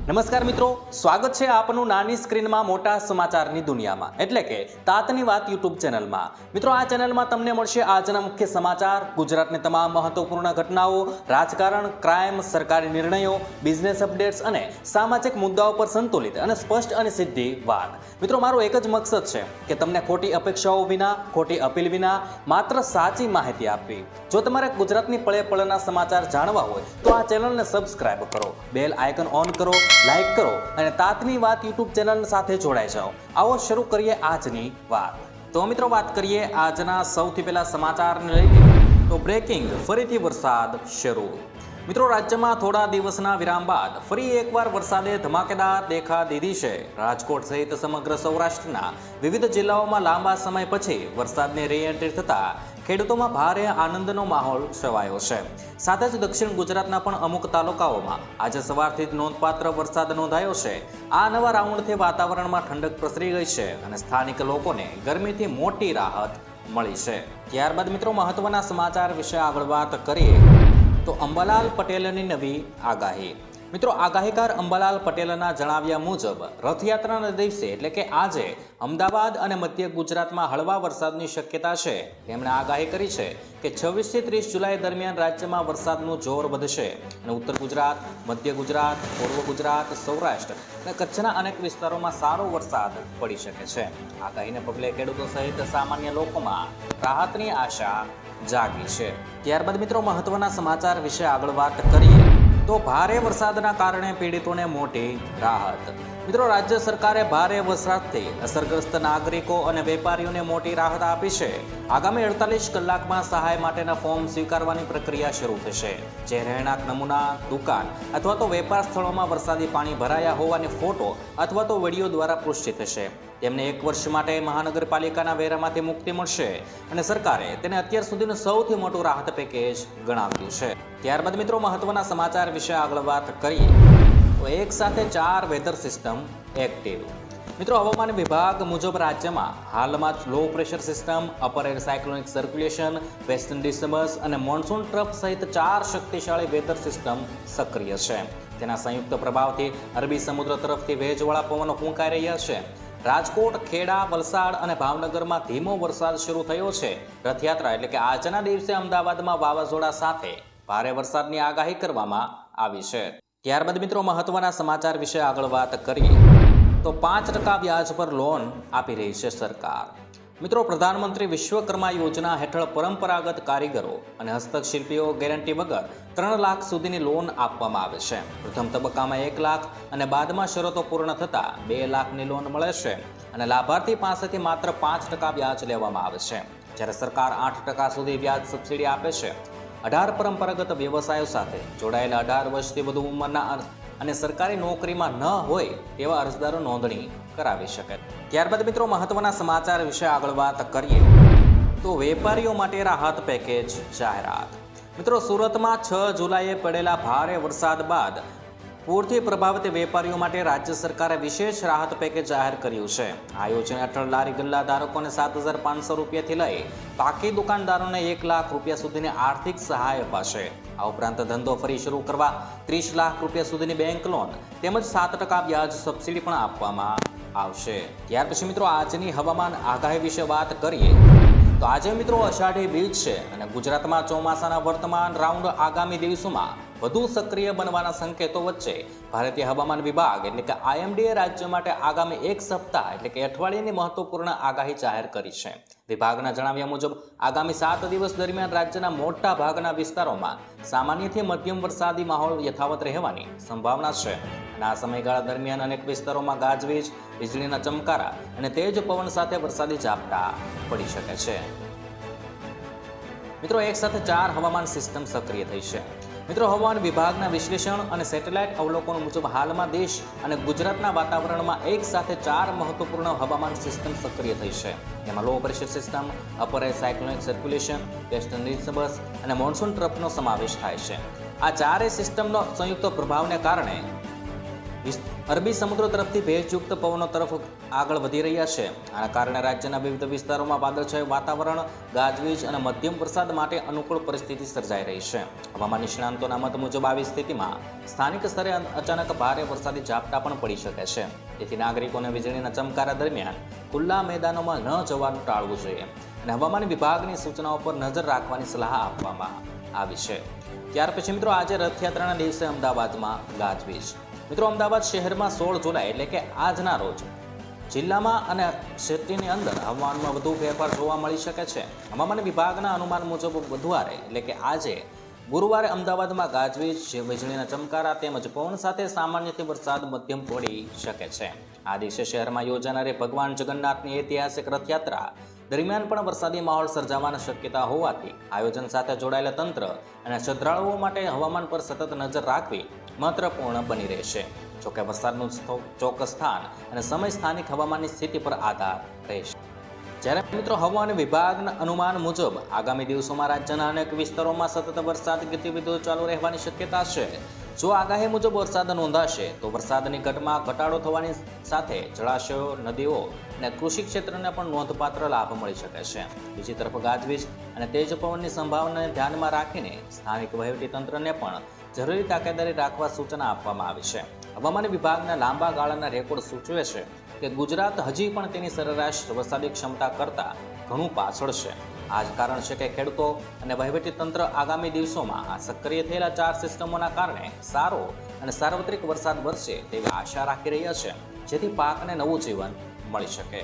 નમસ્કાર મિત્રો, સ્વાગત છે આપનું નાની સ્ક્રીનમાં મોટા સમાચારની દુનિયામાં એટલે કે તાતની વાત યુટ્યુબ ચેનલમાં. મિત્રો, આ ચેનલમાં તમને મળશે આજના મુખ્ય સમાચાર, ગુજરાતની તમામ મહત્વપૂર્ણ ઘટનાઓ, રાજકારણ, ક્રાઇમ, સરકારી નિર્ણયો, બિઝનેસ અપડેટ્સ અને સામાજિક મુદ્દાઓ પર સંતુલિત અને સ્પષ્ટ અને સીધી વાત. મિત્રો, મારો એક જ મકસદ છે કે તમને ખોટી અપેક્ષાઓ વિના, ખોટી અપીલ વિના માત્ર સાચી માહિતી આપવી. જો તમારે ગુજરાતની પળે પળના સમાચાર જાણવા હોય તો આ ચેનલને સબસ્ક્રાઇબ કરો, બેલ આઇકન ઓન કરો, લાઈક કરો અને તાતની વાત યુટ્યુબ ચેનલ સાથે જોડાઈ જાઓ. આવો શરૂ કરીએ આજની વાત. તો મિત્રો, વાત કરીએ આજના સૌથી પહેલા સમાચારને લઈને. તો બ્રેકિંગ, ફરીથી વરસાદ શરૂ. મિત્રો, રાજ્યમાં થોડા દિવસના વિરામ બાદ ફરી એકવાર વરસાદે ધમાકેદાર દેખા દીધી છે. રાજકોટ સહિત સમગ્ર સૌરાષ્ટ્રના વિવિધ જિલ્લાઓમાં લાંબા સમય પછી વરસાદની રીએન્ટ્રી થતા ખેડૂતોમાં ભારે આનંદનો માહોલ છવાયો છે. સાથે જ દક્ષિણ ગુજરાતના પણ અમુક તાલુકાઓમાં આજે સવારથી જ નોંધપાત્ર વરસાદ નોંધાયો છે. આ નવા રાઉન્ડથી વાતાવરણમાં ઠંડક પ્રસરી ગઈ છે અને સ્થાનિક લોકોને ગરમીથી મોટી રાહત મળી છે. ત્યારબાદ મિત્રો, મહત્વના સમાચાર વિશે આગળ વાત કરીએ તો અંબાલાલ પટેલની નવી આગાહી. મિત્રો, આગાહીકાર અંબાલાલ પટેલના જણાવ્યા મુજબ રથયાત્રાના દિવસે એટલે કે આજે અમદાવાદ અને મધ્ય ગુજરાતમાં હળવા વરસાદની શક્યતા છે. તેમણે આગાહી કરી છે કે 26 થી 30 જુલાઈ દરમિયાન રાજ્યમાં વરસાદનું જોર વધશે અને ઉત્તર ગુજરાત, મધ્ય ગુજરાત, પૂર્વ ગુજરાત, સૌરાષ્ટ્ર અને કચ્છના અનેક વિસ્તારોમાં સારો વરસાદ પડી શકે છે. આગાહીને પગલે ખેડૂતો સહિત સામાન્ય લોકોમાં રાહતની આશા જાગી છે. ત્યારબાદ મિત્રો, મહત્વના સમાચાર વિશે આગળ વાત કરીએ તો ભારે વરસાદના કારણે પીડિતોને મોટી રાહત. મિત્રો, રાજ્ય સરકારે ભારે વરસાદથી અસરગ્રસ્ત નાગરિકો અને વેપારીઓને મોટી રાહત આપી છે. આગામી 48 કલાકમાં સહાય માટેના ફોર્મ સ્વીકારવાની પ્રક્રિયા શરૂ થશે. જે રહેણાંક નમૂના, દુકાન અથવા તો વેપાર સ્થળોમાં વરસાદી પાણી ભરાયા હોવાની ફોટો અથવા તો વિડીયો દ્વારા પુષ્ટિ થશે. તેમને 1 વર્ષ માટે મહાનગરપાલિકાના વેરામાંથી મુક્તિ મળશે અને સરકારે તેને અત્યાર સુધીનું સૌથી મોટું રાહત પેકેજ ગણાવ્યું છે. ત્યારબાદ મિત્રો, મહત્વના સમાચાર વિશે આગળ વાત કરીએ તો એક સાથે 4 વેધર સિસ્ટમ એક્ટિવ. મિત્રો, હવામાન વિભાગ મુજબ રાજ્યમાં હાલમાં low pressure system, upper air cyclonic circulation, western disturbance અને મોન્સૂન ટ્રફ સહિત 4 શક્તિશાળી વેધર સિસ્ટમ સક્રિય છે. તેના સંયુક્ત પ્રભાવથી અરબી સમુદ્ર તરફથી ભેજવાળા પવનો ફૂંકાઈ રહ્યા છે. રાજકોટ, ખેડા, વલસાડ અને ભાવનગરમાં ધીમો વરસાદ શરૂ થયો છે. રથયાત્રા એટલે કે આજના દિવસે અમદાવાદમાં વાવાઝોડા સાથે ભારે વરસાદની આગાહી કરવામાં આવી છે. ત્યારબાદ મિત્રો, મહત્વના સમાચાર વિશે આગળ વાત કરીએ તો 5% વ્યાજ પર લોન આપી રહી છે સરકાર. મિત્રો, પ્રધાનમંત્રી વિશ્વકર્મા યોજના હેઠળ પરંપરાગત કારીગરો અને હસ્તશિલ્પીઓ ગેરંટી વગર 3 લાખ સુધીની લોન આપવામાં આવે છે. પ્રથમ તબક્કામાં 1 લાખ અને બાદમાં શરતો પૂર્ણ થતાં 2 લાખની લોન મળે છે અને લાભાર્થી પાસેથી માત્ર 5% વ્યાજ લેવામાં આવે છે. જ્યારે સરકાર 8% સુધી વ્યાજ સબસિડી આપે છે. 18 પરંપરાગત વ્યવસાયો સાથે જોડાયેલા 18 વર્ષથી વધુ ઉંમરના અને સરકારી નોકરીમાં ન હોય તેવા અરજદારો નોંધણી કરાવી શકે. ત્યારબાદ મિત્રો, મહત્વના સમાચાર વિશે આગળ વાત કરીએ તો વેપારીઓ માટે રાહત પેકેજ જાહેરાત. મિત્રો, સુરતમાં 6 જુલાઈએ પડેલા ભારે વરસાદ બાદ પૂરથી પ્રભાવિત વેપારીઓ માટે રાજ્ય સરકારે વિશેષ રાહત પેકેજ જાહેર કર્યું છે. આ યોજના હેઠળ લારી ગલ્લા ધારકોને 7,500 રૂપિયાથી લઈ પાકી દુકાનદારોને 1 લાખ રૂપિયા સુધીની આર્થિક સહાય અપાશે. આ ઉપરાંત ધંધો ફરી શરૂ કરવા 30 લાખ રૂપિયા સુધીની બેંક લોન તેમજ 7% વ્યાજ સબસિડી પણ આપવામાં આવશે. ત્યાર પછી મિત્રો, આજની હવામાન આગાહી વિશે વાત કરીએ તો આજે મિત્રો અષાઢી બીજ છે અને ગુજરાતમાં ચોમાસાના વર્તમાન રાઉન્ડ આગામી દિવસોમાં વધુ સક્રિય બનવાના સંકેતો વચ્ચે ભારતીય હવામાન વિભાગ એટલે કે IMDએ રાજ્ય માટે આગામી 1 સપ્તાહ એટલે કે અઠવાડિયાની મહત્વપૂર્ણ આગાહી જાહેર કરી છે. વિભાગના જણાવ્યા મુજબ આગામી 7 દિવસ દરમિયાન રાજ્યના મોટા ભાગના વિસ્તારોમાં સામાન્યથી મધ્યમ વરસાદી માહોલ યથાવત રહેવાની સંભાવના છે. અને આ સમયગાળા દરમિયાન અનેક વિસ્તારોમાં ગાજવીજ, વીજળીના ચમકારા અને તેજ પવન સાથે વરસાદી ઝાપટા પડી શકે છે. મિત્રો, એક સાથે 4 હવામાન સિસ્ટમ સક્રિય થઈ છે. મિત્રો, હવામાન વિભાગના વિશ્લેષણ અને સેટેલાઇટ અવલોકનો મુજબ હાલમાં દેશ અને ગુજરાતના વાતાવરણમાં એક સાથે 4 મહત્વપૂર્ણ હવામાન સિસ્ટમ સક્રિય થઈ છે. તેમાં low pressure system, upper air cyclonic circulation, western disturbance અને મોન્સૂન ટ્રફનો સમાવેશ થાય છે. આ 4 સિસ્ટમનો સંયુક્ત પ્રભાવને કારણે અરબી સમુદ્ર તરફથી ભેજયુક્ત પવનો તરફ આગળ વધી રહ્યા છે. આના કારણે રાજ્યના વિવિધ વિસ્તારોમાં વાદળછાયું વાતાવરણ, ગાજવીજ અને મધ્યમ વરસાદ માટે અનુકૂળ પરિસ્થિતિ સર્જાઈ રહી છે. હવામાન નિષ્ણાંતોના મત મુજબ આવી સ્થિતિમાં સ્થાનિક સ્તરે અચાનક ભારે વરસાદી ઝાપટા પણ પડી શકે છે. તેથી નાગરિકોને વીજળીના ચમકારા દરમિયાન ખુલ્લા મેદાનોમાં ન જવાનું ટાળવું જોઈએ અને હવામાન વિભાગની સૂચનાઓ પર નજર રાખવાની સલાહ આપવામાં આવી છે. ત્યાર પછી મિત્રો આજે રથયાત્રાના દિવસે અમદાવાદમાં ગાજવીજ. મિત્રો અમદાવાદ શહેરમાં 16 જુલાઈ એટલે કે આજના રોજ જિલ્લામાં અને સિટીની અંદર હવામાનમાં વધુ ફેરફાર જોવા મળી શકે છે. હવામાન વિભાગના અનુમાન મુજબ બુધવારે એટલે કે આજે ગુરુવારે અમદાવાદમાં ગાજવીજ, વીજળીના ચમકારા તેમજ પવન સાથે સામાન્યથી વરસાદ મધ્યમ પડી શકે છે. આ દિવસે શહેરમાં યોજાનારી ભગવાન જગન્નાથની ઐતિહાસિક રથયાત્રા દરમિયાન પણ વરસાદી માહોલ સર્જાવાની શક્યતા હોવાથી આયોજન સાથે જોડાયેલા તંત્ર અને શ્રદ્ધાળુઓ માટે હવામાન પર સતત નજર રાખવી મહત્વપૂર્ણ બની રહેશે. જોકે વરસાદનું ચોક્કસ સ્થાન અને સમય સ્થાનિક હવામાનની સ્થિતિ પર આધાર રહેશે. જ્યારે મિત્રો હવામાન વિભાગના અનુમાન મુજબ આગામી દિવસોમાં રાજ્યના અનેક વિસ્તારોમાં સતત વરસાદ ગતિવિધિઓ ચાલુ રહેવાની શક્યતા છે. જો આગાહી મુજબ વરસાદ નોંધાશે તો વરસાદની ઘટમાં ઘટાડો થવાની સાથે જળાશયો, નદીઓ અને કૃષિ ક્ષેત્રને પણ નોંધપાત્ર લાભ મળી શકે છે. બીજી તરફ ગાજવીજ અને તેજ પવનની સંભાવનાને ધ્યાનમાં રાખીને સ્થાનિક વહીવટીતંત્રને પણ જરૂરી તાકેદારી રાખવા સૂચના આપવામાં આવી છે. હવામાન વિભાગના લાંબા ગાળાના રેકોર્ડ સૂચવે છે કે ગુજરાત હજી પણ તેની સરેરાશ વરસાદી ક્ષમતા કરતાં ઘણું પાછળ છે. આ જ કારણ છે કે ખેડૂતો અને વહીવટીતંત્ર આગામી દિવસોમાં આ સક્રિય થયેલા 4 સિસ્ટમોના કારણે સારો અને સાર્વત્રિક વરસાદ વરસે તેવી આશા રાખી રહ્યા છે, જેથી પાકને નવું જીવન મળી શકે.